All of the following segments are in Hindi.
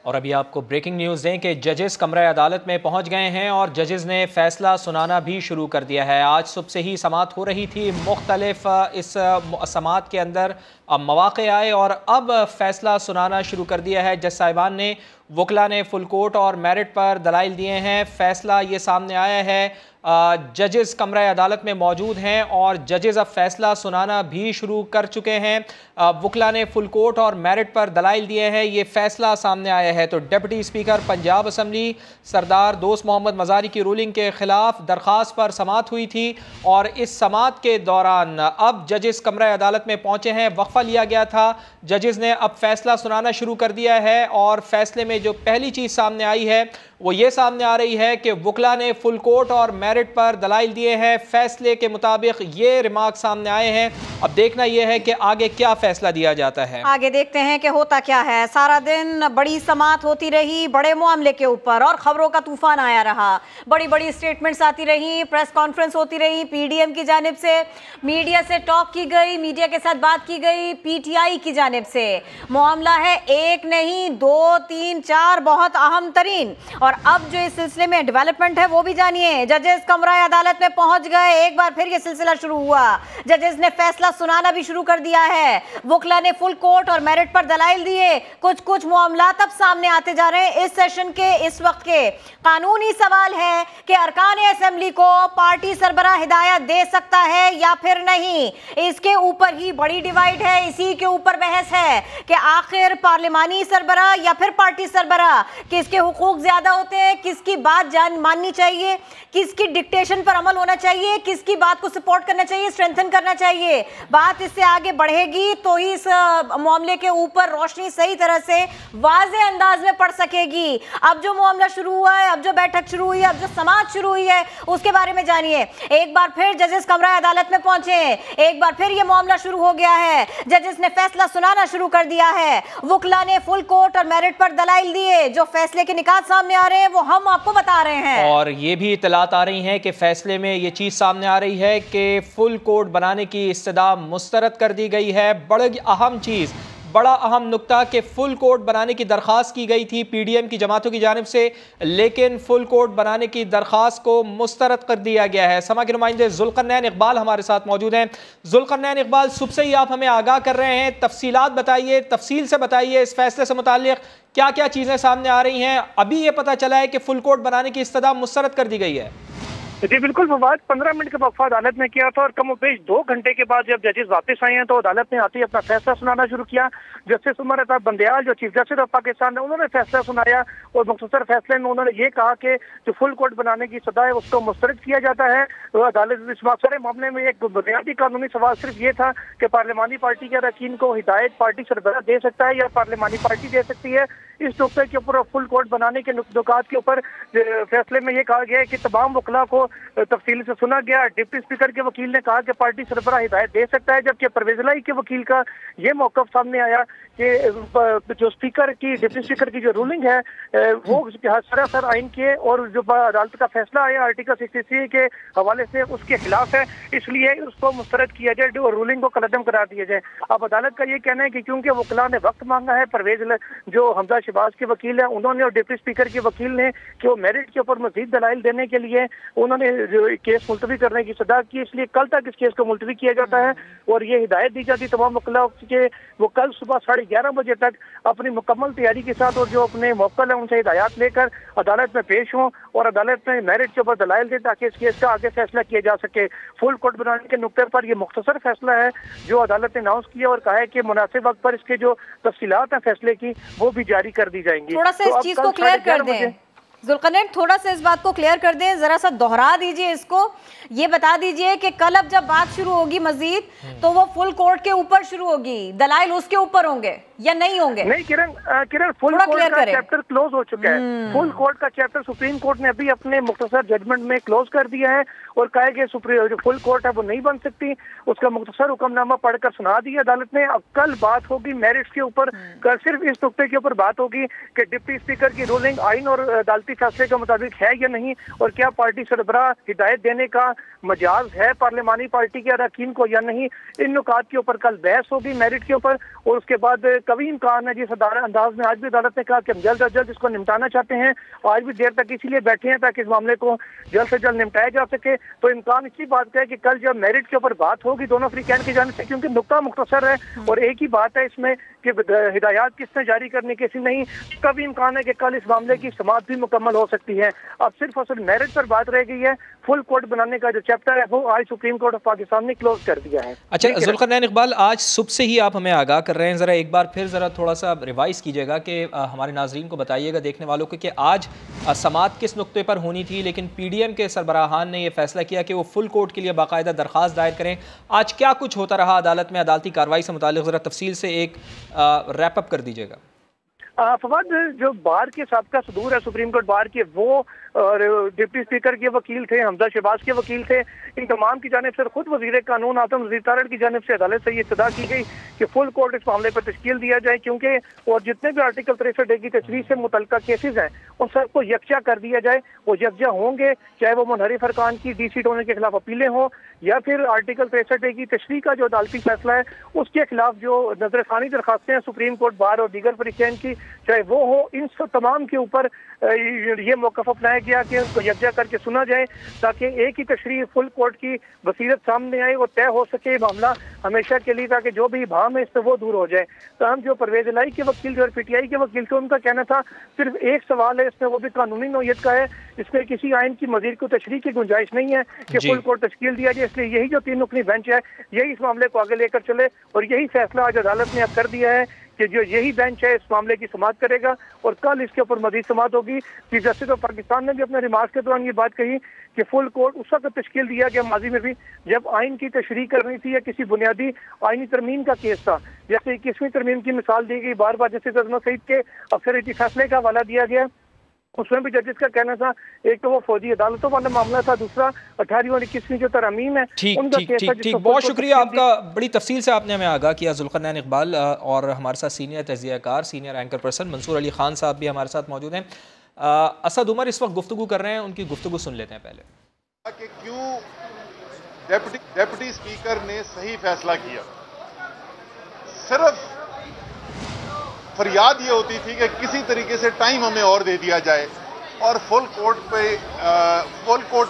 और अभी आपको ब्रेकिंग न्यूज़ दें कि जजेस कमरा अदालत में पहुंच गए हैं और जजेस ने फैसला सुनाना भी शुरू कर दिया है। आज सुबह से ही समाअत हो रही थी, मुख्तलिफ इस समाअत के अंदर मौक़े आए और अब फैसला सुनाना शुरू कर दिया है। जज साहिबान ने वकला ने फुल कोर्ट और मेरिट पर दलाइल दिए हैं। फैसला ये सामने आया है, जजेस कमरा अदालत में मौजूद हैं और जजेस अब फैसला सुनाना भी शुरू कर चुके हैं। वकला ने फुल कोर्ट और मेरिट पर दलाइल दिए हैं, ये फैसला सामने आया है। तो डिप्टी स्पीकर पंजाब असम्बली सरदार दोस्त मोहम्मद मज़ारी की रूलिंग के खिलाफ दरख्वास्त पर समाअत हुई थी और इस समाअत के दौरान अब जजेस कमरा अदालत में पहुंचे हैं। वक्फा लिया गया था, जजेस ने अब फैसला सुनाना शुरू कर दिया है और फैसले में जो पहली चीज़ सामने आई है वो ये सामने आ रही है कि वकला ने फुल कोर्ट और मेरिट पर दलाइल दिए हैं। फैसले के मुताबिक ये रिमार्क सामने आए हैं। अब देखना यह है कि आगे क्या फैसला दिया जाता है। आगे देखते हैं कि होता क्या है। सारा दिन बड़ी समाअत होती रही बड़े मामले के ऊपर और खबरों का तूफान आया रहा, बड़ी बड़ी स्टेटमेंट्स आती रही, प्रेस कॉन्फ्रेंस होती रही, पीडीएम की जानिब से मीडिया से टॉक की गई, मीडिया के साथ बात की गई, पीटीआई की जानिब से। मामला है एक नहीं, दो, तीन, चार बहुत अहम तरीन। और अब जो इस सिलसिले में डेवलपमेंट है वो भी जानिए। जजेस कमरा अदालत में पहुंच गए, एक बार फिर ये सिलसिला शुरू हुआ। जजेस ने फैसला सुनाना भी शुरू कर दिया है। वकला ने फुल कोर्ट और मेरिट पर दलाइल दिए। कुछ मामला अब सामने आते जा रहे हैं। इस सेशन के इस वक्त के कानूनी सवाल है कि अरकान असेंबली को पार्टी सरबराह हिदायत दे सकता है या फिर नहीं। इसके ऊपर ही बड़ी डिवाइड है, इसी के ऊपर बहस है कि आखिर पार्लिमानी सरबराह या फिर पार्टी सरबराह किसके हुकूक ज्यादा होते हैं, किसकी बात माननी चाहिए, किसकी डिक्टेशन पर अमल होना चाहिए, किसकी बात को सपोर्ट करना चाहिए, स्ट्रेंथन करना चाहिए। बात इससे आगे बढ़ेगी तो ही इस मामले के ऊपर रोशनी सही तरह से वाज़े अंदाज में पड़ सकेगी। अब जो मामला शुरू हुआ है, अब जो बैठक शुरू हुई है, अब जो समाअत शुरू हुई है, उसके बारे में जानिए। एक बार फिर जजेस कमरा अदालत में पहुंचे, एक बार फिर यह मामला शुरू हो गया है। जजेस ने फैसला सुनाना शुरू कर दिया है। वकला ने फुल कोर्ट और मेरिट पर दलाइल दिए। जो फैसले के निकात सामने आ रहे हैं वो हम आपको बता रहे हैं और ये भी इतलात आ रही हैं कि फैसले में ये चीज़ सामने आ रही है कि फुल कोर्ट बनाने की इस्तदा मुस्तरद कर दी गई है। बड़ी अहम चीज़, बड़ा अहम नुक्ता कि फुल कोर्ट बनाने की दरख्वास्त की गई थी पीडीएम की जमातों की जानिब से, लेकिन फुल कोर्ट बनाने की दरख्वास्त को मुस्तरद कर दिया गया है। समा के नुमाइंदे जुल्करनैन इकबाल हमारे साथ मौजूद हैं। जुल्करनैन इकबाल, सुबह से ही आप हमें आगाह कर रहे हैं, तफसीलात बताइए, तफसील से बताइए इस फैसले से मुताल्लिक क्या क्या चीज़ें सामने आ रही हैं। अभी ये पता चला है कि फुल कोर्ट बनाने की इस्तदा मुस्तरद कर दी गई है। जी बिल्कुल फवाद, 15 मिनट का वक्फा अदालत में किया था और कम पेश 2 घंटे के बाद जब जजेस वापस आए हैं तो अदालत ने आते ही अपना फैसला सुनाना शुरू किया। जस्टिस उमर अता बंदयाल जो चीफ जस्टिस ऑफ पाकिस्तान है, उन्होंने फैसला सुनाया और मुख्तसर फैसले में उन्होंने ये कहा कि जो फुल कोर्ट बनाने की सदा है उसको मुस्तरद किया जाता है। तो अदालत इस सारे मामले में एक बुनियादी कानूनी सवाल सिर्फ ये था कि पार्लिमानी पार्टी के अरकान को हिदायत पार्टी सरबराह दे सकता है या पार्लिमानी पार्टी दे सकती है। इस नुकते के ऊपर फुल कोर्ट बनाने के नुकात के ऊपर फैसले में ये कहा गया है कि तमाम वकला को तफसील से सुना गया। डिप्टी स्पीकर के वकील ने कहा कि पार्टी सरबराह हिदायत दे सकता है, जबकि परवेज इलाही के वकील का ये मौकफ सामने आया कि जो स्पीकर की डिप्टी स्पीकर की जो रूलिंग है वो सरासर आइन के और जो अदालत का फैसला है आर्टिकल 63 के हवाले से उसके खिलाफ है, इसलिए उसको मुस्तरद किया जाए और रूलिंग को कलअदम करार दिया जाए। अब अदालत का ये कहना है कि क्योंकि वकला ने वक्त मांगा है, परवेज जो हमजा शहबाज के वकील है उन्होंने और डिप्टी स्पीकर के वकील ने कि वो मेरिट के ऊपर मजीद दलाइल देने के लिए उन्होंने केस मुलतवी करने की सदा की, इसलिए कल तक इस केस को मुलतवी किया जाता है और ये हिदायत दी जाती तमाम वकला के वो कल सुबह 11:30 बजे तक अपनी मुकम्मल तैयारी के साथ और जो अपने मुवक्किल है उनसे हिदायत लेकर अदालत में पेश हों और अदालत में मेरिट के ऊपर दलाइल दें ताकि इस केस का आगे फैसला किया जा सके। फुल कोर्ट बनाने के नुक्ते पर यह मुख्तसर फैसला है जो अदालत ने अनाउंस किया और कहा है कि मुनासिब वक्त पर इसके जो तफसीलात हैं फैसले की वो भी जारी कर दी जाएंगी। थोड़ा सा इस चीज को क्लियर कर दें जुल्करनैन, थोड़ा सा इस बात को क्लियर कर दें, जरा सा दोहरा दीजिए इसको। ये बता दीजिए कि कल अब जब बात शुरू होगी मजीद तो वो फुल कोर्ट के ऊपर शुरू होगी, दलाइल उसके ऊपर होंगे या नहीं होंगे? नहीं किरण फुल कोर्ट का चैप्टर क्लोज हो चुका है। फुल कोर्ट का चैप्टर सुप्रीम कोर्ट ने अभी अपने मुख्तसर जजमेंट में क्लोज कर दिया है और कहा है कि जो फुल कोर्ट है वो नहीं बन सकती, उसका मुख्तसर हुक्मनामा पढ़कर सुना दिया अदालत ने। अब कल बात होगी मेरिट्स के ऊपर, कल सिर्फ इस नुक्ते के ऊपर बात होगी कि डिप्टी स्पीकर की रूलिंग आइन और अदालती अदालती फैसले के मुताबिक है या नहीं, और क्या पार्टी सरबराह हिदायत देने का मजाज है पार्लिमानी पार्टी के अरकान को या नहीं। इन नुकात के ऊपर कल बहस होगी मेरिट के ऊपर, और उसके बाद कभी इम्कान है जिस अंदाज में आज भी अदालत ने कहा कि हम जल्द अज जल्द इसको निपटाना चाहते हैं, आज भी देर तक इसीलिए बैठे हैं ताकि इस मामले को जल्द से जल्द निपटाया जा सके। तो इम्कान इसी बात का है कि कल जब मेरिट के ऊपर बात होगी दोनों फ्रीकैन की जानिब से, क्योंकि नुक्ता मुख्तसर है और एक ही बात है इसमें कि हिदायत किसने जारी करनी किसी नहीं, कभी इम्कान है कि कल इस मामले की समाअत भी मुकम्मल हो सकती है। अब सिर्फ और सिर्फ मेरिट पर बात रह गई है, फुल कोर्ट बनाने का जो चैप्टर है वो आज सुप्रीम कोर्ट ऑफ पाकिस्तान ने क्लोज कर दिया है। अच्छा जुल्करनैन इकबाल, आज सुबह से ही आप हमें आगाह कर रहे हैं, ज़रा एक बार फिर ज़रा थोड़ा सा रिवाइज़ कीजिएगा कि हमारे नाजरीन को बताइएगा, देखने वालों को, कि आज समाअत किस नुक्ते पर होनी थी, लेकिन PDM के सरबराहान ने यह फैसला किया कि वो फुल कोर्ट के लिए बाकायदा दरख्वास्त दायर करें। आज क्या कुछ होता रहा अदालत में, अदालती कार्रवाई से मुताल्लिक ज़रा तफसील से एक रैप अप कर दीजिएगा। फवाद, जो बार के साबका सदूर है सुप्रीम कोर्ट बार के, वो और डिप्टी स्पीकर के वकील थे, हमजा शहबाज के वकील थे, इन तमाम की जानिब से खुद वजीर कानून आतम वजीर तारड़ की जानिब से अदालत से ये इत्तदा की गई कि फुल कोर्ट इस मामले पर तश्कील दिया जाए, क्योंकि और जितने भी आर्टिकल 63A की तशरीह से मुतल्लिका केसेज हैं उन सबको यकजा कर दिया जाए। वो यकजा होंगे चाहे वो मुनहरिफ अरकान की DC टोने के खिलाफ अपीलें हों या फिर आर्टिकल 63A की तशरीह का जो अदालती फैसला है उसके खिलाफ जो नजरसानी दरखास्तें हैं सुप्रीम कोर्ट बार और दीगर फरीकैन की, चाहे वो हो, इन सब तमाम के ऊपर ये मौक़िफ़ अपनाया गया कि उनको यकजा करके सुना जाए ताकि एक ही तशरीह फुल कोर्ट की बसीरत सामने आए और तय हो सके मामला हमेशा के लिए, ताकि जो भी भाम है इससे वो दूर हो जाए। तो हम जो परवेज इलाही के वकील थे और PTI के वकील थे, उनका कहना था सिर्फ एक सवाल है इसमें, वो भी कानूनी नौयत का है, इसमें किसी आइन की मजीद को तशरीह की गुंजाइश नहीं है कि फुल कोर्ट तश्कील दिया जाए। इसलिए यही जो 3 रुकनी बेंच है यही इस मामले को आगे लेकर चले, और यही फैसला आज अदालत ने अब कर दिया है कि जो यही बेंच है इस मामले की समाअत करेगा और कल इसके ऊपर मजीद समाअत होगी। चीफ जस्टिस ऑफ पाकिस्तान ने भी अपने रिमार्क के दौरान ये बात कही कि फुल कोर्ट उस वक्त तश्कील दिया गया माजी में भी जब आइन की तशरीह करनी थी या किसी बुनियादी आइनी तरमीम का केस था, जैसे 21वीं तरमीम की मिसाल दी गई, बार बार जस्टिस अजमत सईद के अक्सरियती फैसले का हवाला दिया गया, उसमें भी जजेस का कहना था एक तो वो फौजी अदालतों वाला मामला था, दूसरा 18वीं और 21वीं जो तरमीम है उनका केस था। ठीक, बहुत शुक्रिया आपका, बड़ी तफसील से आपने हमें आगाह किया जुल्करनैन इकबाल। और हमारे साथ सीनियर तजियाकार, senior anchor person Mansoor Ali Khan साहब भी हमारे साथ मौजूद हैं। असद उमर इस वक्त गुफ्तगू कर रहे हैं, उनकी गुफ्तगू सुन लेते हैं पहले। कि क्यों डेप्यूटी स्पीकर ने सही फैसला किया, सिर्फ फरियाद ये होती थी कि किसी तरीके से टाइम हमें और दे दिया जाए और फुल कोर्ट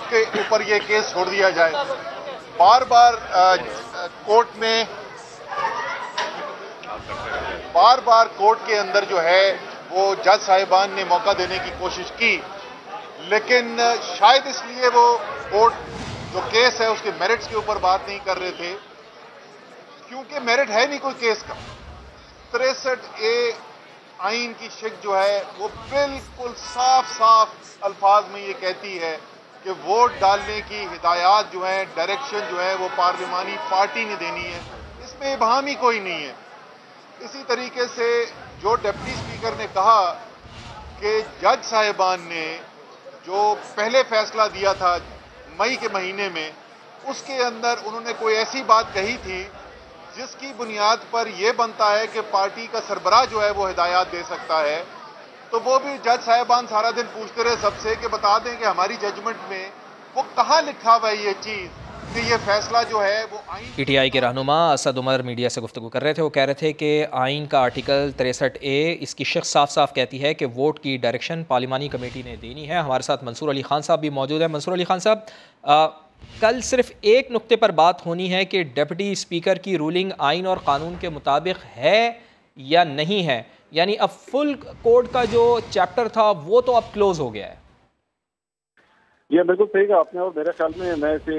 के ऊपर ये केस छोड़ दिया जाए। बार बार कोर्ट के अंदर जो है वो जज साहिबान ने मौका देने की कोशिश की, लेकिन शायद इसलिए वो कोर्ट जो केस है उसके मेरिट्स के ऊपर बात नहीं कर रहे थे, क्योंकि मेरिट है नहीं कोई केस का। 63A आइन की शिक जो है वो बिल्कुल साफ साफ अल्फाज में ये कहती है कि वोट डालने की हिदायत जो है, डायरेक्शन जो है वो पार्लिमानी पार्टी ने देनी है, इसमें इबहाम ही कोई नहीं है। इसी तरीके से जो डिप्टी स्पीकर ने कहा कि जज साहिबान ने जो पहले फैसला दिया था मई के महीने में, उसके अंदर उन्होंने कोई ऐसी बात कही थी जिसकी बुनियाद पर यह बनता है कि पार्टी का सरबराह जो है वो हिदायत दे सकता है, तो वो भी जज साहिबान सारा दिन पूछते रहे सबसे कि बता दें कि हमारी जजमेंट में वो कहाँ लिखा हुआ है ये चीज़ कि ये फैसला जो है वो आइन। PTI के रहनुमा असद उमर मीडिया से गुफ्तगू कर रहे थे। वो कह रहे थे कि आइन का आर्टिकल 63A इसकी शिक साफ साफ कहती है कि वोट की डायरेक्शन पार्लिमानी कमेटी ने देनी है। हमारे साथ मंसूर अली खान साहब भी मौजूद हैं। मंसूर अली खान साहब, कल सिर्फ एक नुक्ते पर बात होनी है कि डिप्टी स्पीकर की रूलिंग आइन और कानून के मुताबिक है या नहीं है, यानी अब फुल कोर्ट का जो चैप्टर था वो तो अब क्लोज हो गया है। ये बिल्कुल सही कहा आपने, और मेरे ख्याल में मैं इसे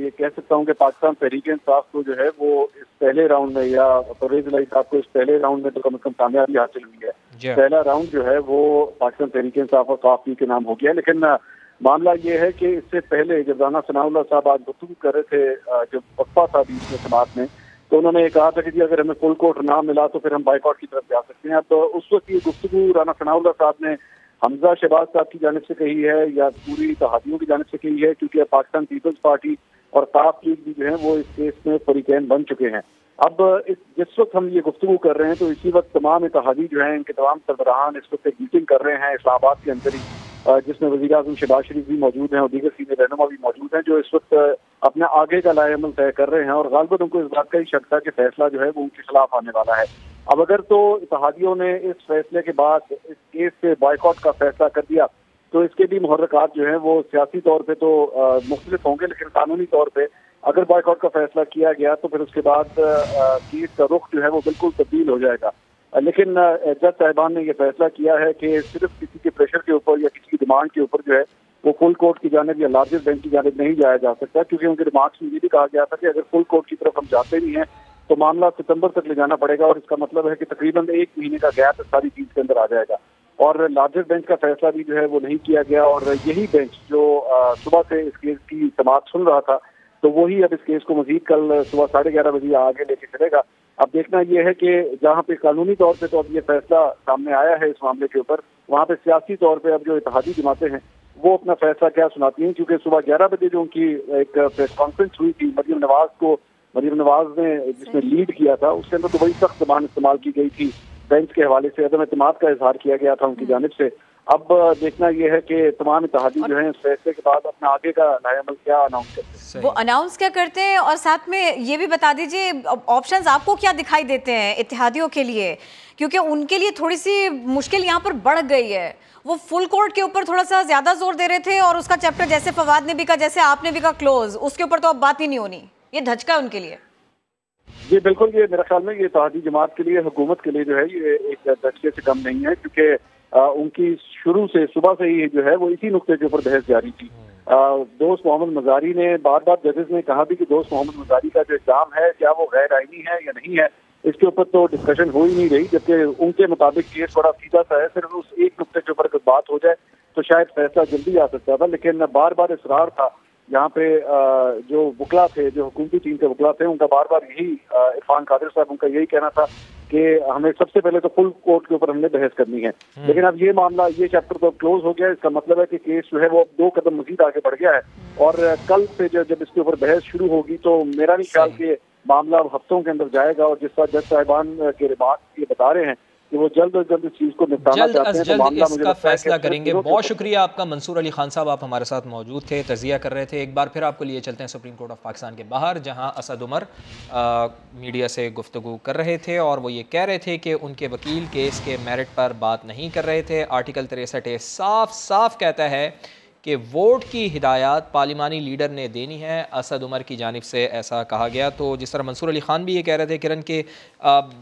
ये कह सकता हूँ कि पाकिस्तान तहरीक-ए-इंसाफ को जो है वो इस पहले राउंड में, या परवेज इलाही साहब को इस पहले राउंड में तो कम से कम कामयाबी हासिल हुई है। पहला राउंड जो है वो पाकिस्तान तहरीक-ए-इंसाफ और काफी के नाम हो गया। लेकिन मामला ये है कि इससे पहले जब राना सनाउल्लाह साहब आज गुफ्तगू कर रहे थे, जब वक्फा था बीच में समाअत में, तो उन्होंने ये कहा था कि जी अगर हमें फुल कोर्ट ना मिला तो फिर हम बाइकआउट की तरफ जा सकते हैं। अब उस वक्त ये गुफ्तगू राना सनाउल्लाह साहब ने हमजा शहबाज साहब की जानिब से कही है या पूरी इत्तेहादियों की जानिब से कही है, क्योंकि पाकिस्तान पीपल्स पार्टी और काफ लीग भी जो है वो इस केस में फरीकैन बन चुके हैं। अब जिस वक्त हम ये गुफ्तगू कर रहे हैं तो इसी वक्त तमाम इत्तेहादी जो है, इनके तमाम सरबराहान इस वक्त एक मीटिंग कर रहे हैं इस्लामाबाद के अंदर ही, जिसमें वज़ीर आज़म शहबाज शरीफ भी मौजूद हैं और दीगर सीनियर रहनुमा भी मौजूद हैं, जो इस वक्त अपने आगे का लाएअमल तय कर रहे हैं और गालिबन उनको इस बात का ही शक था कि फैसला जो है वो उनके खिलाफ आने वाला है। अब अगर तो इत्तेहादियों ने इस फैसले के बाद इस केस से बॉयकॉट का फैसला कर दिया तो इसके भी मुहर्रकात जो हैं वो सियासी तौर पे तो मुख्तलिफ होंगे, लेकिन कानूनी तौर पे अगर बॉयकॉट का फैसला किया गया तो फिर उसके बाद केस का रुख जो है वो बिल्कुल तब्दील हो जाएगा। लेकिन जज साहिबान ने यह फैसला किया है कि सिर्फ किसी के प्रेशर के ऊपर या किसी की डिमांड के ऊपर जो है वो फुल कोर्ट की जानिब या लार्जेस्ट बेंच की जानिब नहीं जाया जा सकता, क्योंकि उनके रिमार्क्स में ये भी कहा गया था कि अगर फुल कोर्ट की तरफ हम जाते नहीं हैं तो मामला सितंबर तक ले जाना पड़ेगा और इसका मतलब है कि तकरीबन 1 महीने का गैप सारी चीज के अंदर आ जाएगा। और लार्जेस्ट बेंच का फैसला भी जो है वो नहीं किया गया और यही बेंच जो सुबह से इस केस की समाअत सुन रहा था तो वही अब इस केस को मजीद कल सुबह 11:30 बजे आगे लेके चलेगा। अब देखना यह है कि जहाँ पे कानूनी तौर पे तो अब ये फैसला सामने आया है इस मामले के ऊपर, वहाँ पे सियासी तौर पे अब जो इत्तेहादी जमातें हैं वो अपना फैसला क्या सुनाती हैं, क्योंकि सुबह 11 बजे जो उनकी एक प्रेस कॉन्फ्रेंस हुई थी मरियम नवाज ने जिसमें लीड किया था, उसके अंदर तो बड़ी सख्त जबान इस्तेमाल की गई थी, बेंच के हवाले से अदम एतमाद का इजहार किया गया था उनकी जानिब से। अब देखना यह है कि तमाम इत्तेहादी जो है इस फैसले के बाद अपना आगे का लाएअमल क्या अनाउंस करते हैं, वो अनाउंस क्या करते हैं। और साथ में ये भी बता दीजिए ऑप्शंस आपको क्या दिखाई देते हैं इत्तेहादियों के लिए, क्योंकि उनके लिए थोड़ी सी मुश्किल यहाँ पर बढ़ गई है। वो फुल कोर्ट के ऊपर थोड़ा सा ज्यादा जोर दे रहे थे और उसका चैप्टर जैसे फवाद ने भी कहा, जैसे आपने भी कहा क्लोज, उसके ऊपर तो अब बात ही नहीं होनी, ये धचका उनके लिए। जी बिल्कुल, ये मेरे ख्याल में ये इत्तेहादी जमात के लिए, हुकूमत के लिए जो है ये एक धचके से कम नहीं है, क्योंकि उनकी शुरू से सुबह से ही जो है वो इसी नुक्ते के ऊपर बहस जारी थी। दोस्त मोहम्मद मजारी ने बार बार जजेस ने कहा भी कि दोस्त मोहम्मद मजारी का जो इल्जाम है क्या वो गैर आईनी है या नहीं है, इसके ऊपर तो डिस्कशन हो ही नहीं रही, जबकि उनके मुताबिक केस बड़ा सीधा सा है, सिर्फ उस एक नुक्ते के ऊपर अगर बात हो जाए तो शायद फैसला जल्दी आ सकता था। लेकिन बार बार इसरार था यहाँ पे जो वकला थे, जो हुकूमती टीम के वकला थे, उनका बार बार यही इरफान कादिर साहब उनका यही कहना था कि हमें सबसे पहले तो फुल कोर्ट के ऊपर हमने बहस करनी है। लेकिन अब ये मामला, ये चैप्टर तो क्लोज हो गया, इसका मतलब है कि केस जो है वो 2 कदम मजीद आगे बढ़ गया है और कल से जब इसके ऊपर बहस शुरू होगी तो मेरा नहीं ख्याल कि मामला अब हफ्तों के अंदर जाएगा। और जिस तरह जज साहिबान के रिमार्क्स ये बता रहे हैं कि वो जल्द अज जल्द इस चीज को निपटाना चाहते हैं, तो मामला इसका फैसला करेंगे। बहुत शुक्रिया आपका मंसूर अली खान साहब, आप हमारे साथ मौजूद थे, तजिया कर रहे थे। एक बार फिर आपको लिए चलते हैं सुप्रीम कोर्ट ऑफ पाकिस्तान के बाहर, जहां असद उमर मीडिया से गुफ्तगू कर रहे थे और वो ये कह रहे थे कि उनके वकील केस के मेरिट पर बात नहीं कर रहे थे। आर्टिकल 63 साफ साफ कहता है कि वोट की हिदायत पार्लिमानी लीडर ने देनी है, असद उमर की जानिब से ऐसा कहा गया। तो जिस तरह मंसूर अली खान भी ये कह रहे थे किरण के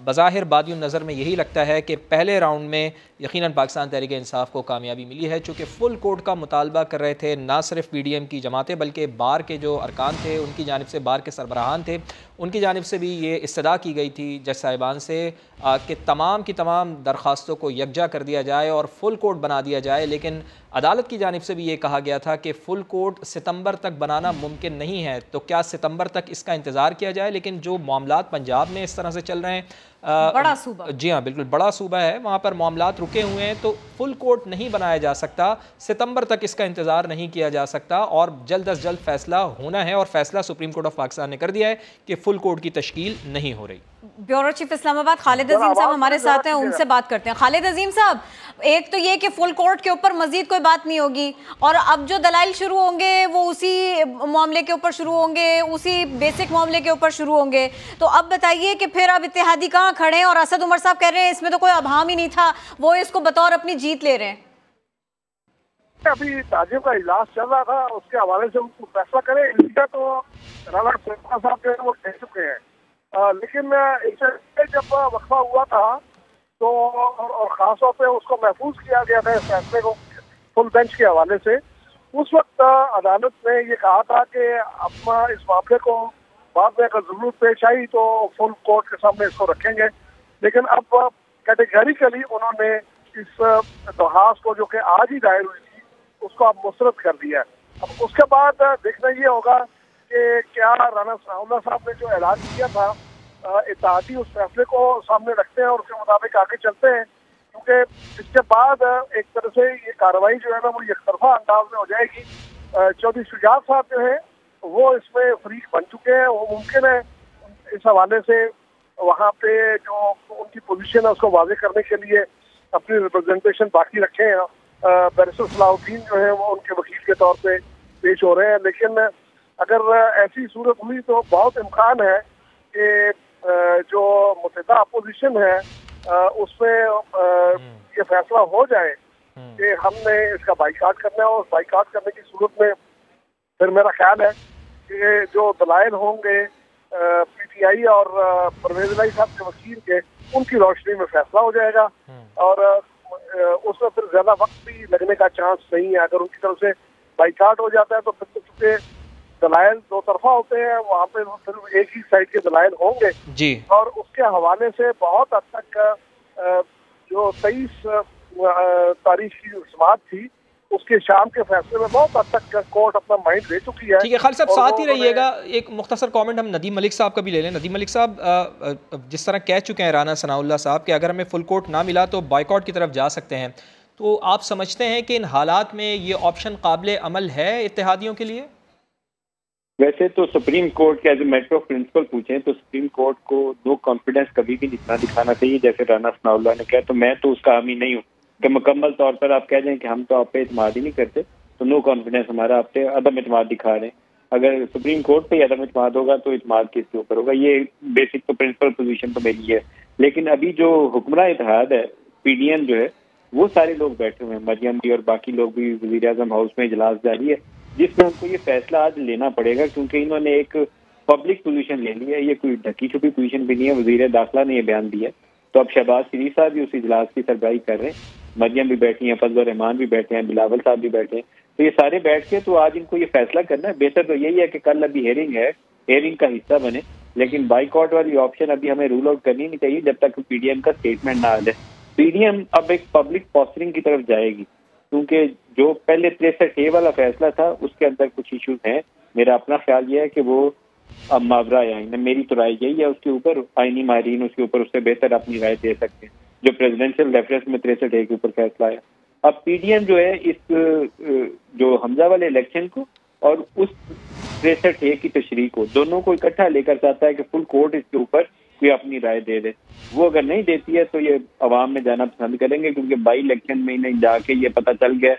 बज़ाहिर बादियों नज़र में यही लगता है कि पहले राउंड में यकीनन पाकिस्तान तहरीक इंसाफ को कामयाबी मिली है, चूँकि फुल कोर्ट का मुतालबा कर रहे थे ना सिर्फ PDM की जमातें बल्कि बार के जो अरकान थे उनकी जानिब से, बार के सरबराहान थे उनकी जानिब से भी ये इस्तदा की गई थी जज साहिबान से कि तमाम की तमाम दरख्वास्तों को यकजा कर दिया जाए और फुल कोर्ट बना दिया जाए। लेकिन अदालत की जानिब से भी ये कहा गया था कि फुल कोर्ट सितंबर तक बनाना मुमकिन नहीं है, तो क्या सितंबर तक इसका इंतज़ार किया जाए। लेकिन जो मामलात पंजाब में इस तरह से चल रहे हैं, बड़ा सूबा, जी हाँ बिल्कुल बड़ा सूबा है, वहाँ पर मामलात रुके हुए हैं, तो फुल कोर्ट नहीं बनाया जा सकता, सितंबर तक इसका इंतज़ार नहीं किया जा सकता और जल्द अज जल्द फैसला होना है। और फैसला सुप्रीम कोर्ट ऑफ पाकिस्तान ने कर दिया है कि फुल कोर्ट की तश्कील नहीं हो रही। ब्यूरो चीफ इस्लामाबाद खालिद अजीम साहब हमारे साथ हैं, उनसे बात करते हैं। खालिद अजीम साहब, एक तो ये कि फुल कोर्ट के ऊपर मजीद कोई बात नहीं होगी और अब जो दलाइल शुरू होंगे वो उसी मामले के ऊपर शुरू होंगे, उसी बेसिक मामले के ऊपर शुरू होंगे, तो अब बताइए कि फिर अब इत्तेहादी कहाँ खड़े हैं। और असद उमर साहब कह रहे हैं इसमें तो कोई अभाम ही नहीं था, वो इसको बतौर अपनी जीत ले रहे हैं। अभी ताजियों का इजलास चल रहा था, उसके हवाले से उनको फैसला करें, इनका तो राना साहब जो है वो कह चुके हैं। लेकिन इससे जब वक्फा हुआ था तो और खासतौर पे उसको महफूज किया गया था इस फैसले को फुल बेंच के हवाले से, उस वक्त अदालत ने ये कहा था कि अब इस मामले को बाद में अगर जरूरत पेश आई तो फुल कोर्ट के सामने इसको रखेंगे। लेकिन अब कैटेगरिकली उन्होंने इस दरख्वास्त को जो कि आज ही दायर हुई थी उसको अब मुस्तरद कर दिया। अब उसके बाद देखना ये होगा कि क्या राना साहब ने जो ऐलान किया था इत्तेहादी उस फैसले को सामने रखते हैं और उसके मुताबिक आगे चलते हैं, क्योंकि इसके बाद एक तरह से ये कार्रवाई जो है ना वो एकतरफा अंदाज में हो जाएगी। चौधरी शुजात साहब जो है वो इसमें फरीक बन चुके हैं, वो मुमकिन है इस हवाले से वहाँ पे जो उनकी पोजीशन है उसको वाज़ेह करने के लिए अपनी रिप्रेजेंटेशन बाकी रखे हैं। बैरिस्टर सलाहुद्दीन जो है वो उनके वकील के तौर पे पेश हो रहे हैं। लेकिन अगर ऐसी सूरत हुई तो बहुत इम्कान है कि जो मुतहदा अपोजिशन है उसमें ये फैसला हो जाए कि हमने इसका बाइकाट करना है, और बाइकाट करने की सूरत में फिर मेरा ख्याल है कि जो दलाइल होंगे PTI और परवेज इलाही साहब के वकील के, उनकी रोशनी में फैसला हो जाएगा और उसमें फिर ज्यादा वक्त भी लगने का चांस नहीं है। अगर उनकी तरफ से बाइकाट हो जाता है तो फिर तो चूंकि दलाइल दो तरफा होते हैं, वहाँ पे सिर्फ एक ही साइड के दलाइल होंगे जी, और उसके हवाले से बहुत हद तक जो 23 तारीख की समाअत थी उसके शाम के फैसले में बहुत हद तक कोर्ट अपना माइंड दे चुकी है। ठीक है खालिद साहब, साथ ही रहिएगा। एक मुख्तसर कमेंट हम नदीम मलिक साहब का भी ले लें। नदीम मलिक साहब, जिस तरह कह चुके हैं राना सनाउल्लाह साहब कि अगर हमें फुल कोर्ट ना मिला तो बाइकआउट की तरफ जा सकते हैं, तो आप समझते हैं कि इन हालात में ये ऑप्शन काबिल अमल है इत्तेहादियों के लिए? वैसे तो सुप्रीम कोर्ट के as a matter of principle पूछें तो सुप्रीम कोर्ट को नो कॉन्फिडेंस कभी भी नहीं दिखाना चाहिए, जैसे राना सनाउल्लाह ने कहा। तो मैं तो उसका हामी नहीं हूँ कि मुकम्मल तौर पर आप कह दें कि हम तो आप पे इत्माद ही नहीं करते, तो नो कॉन्फिडेंस हमारा आप पे अदम इत्माद दिखा रहे हैं। अगर सुप्रीम कोर्ट पे अदम इत्माद होगा तो इत्माद किसके ऊपर होगा? ये बेसिक तो प्रिंसिपल पोजीशन तो मेरी है। लेकिन अभी जो हुक्मरान इत्तेहाद है PDM जो है, वो सारे लोग बैठे हुए हैं, मरियम भी और बाकी लोग भी। वज़ीर आज़म हाउस में इजलास जारी है जिसमें उनको ये फैसला आज लेना पड़ेगा, क्योंकि इन्होंने एक पब्लिक पोजीशन ले ली है। ये कोई ढकी छुपी पोजीशन भी नहीं है। वज़ीर दाखिला ने ये बयान दिया। तो अब शहबाज शरीफ साहब भी उस इजलास की सरबराही कर रहे हैं, मरियम भी बैठी हैं, फजल रहमान भी बैठे हैं, बिलावल साहब भी बैठे हैं। तो ये सारे बैठ के तो आज इनको ये फैसला करना है। बेहतर तो यही है कि कल अभी हेयरिंग है, हेयरिंग का हिस्सा बने, लेकिन बाइकआउट वाली ऑप्शन अभी हमें रूल आउट करनी नहीं चाहिए जब तक PDM का स्टेटमेंट ना आ जाए। PDM अब एक पब्लिक पॉस्चरिंग की तरफ जाएगी, क्योंकि जो पहले 63A वाला फैसला था उसके अंदर कुछ इश्यूज हैं। मेरा अपना ख्याल ये है कि वो अब मावरा आइन, मेरी तो राय यही है, उसके ऊपर आईनी माहरीन उसके ऊपर उससे बेहतर अपनी राय दे सकते हैं। जो प्रेसिडेंशियल रेफरेंस में 63A के ऊपर फैसला आया, अब PDM जो है इस जो हमजा वाले इलेक्शन को और उस 63A की तशरीह को, दोनों को इकट्ठा लेकर चाहता है कि फुल कोर्ट इसके ऊपर कोई अपनी राय दे दे। वो अगर नहीं देती है तो ये अवाम में जाना पसंद करेंगे, क्योंकि बाई इलेक्शन में नहीं जाके ये पता चल गया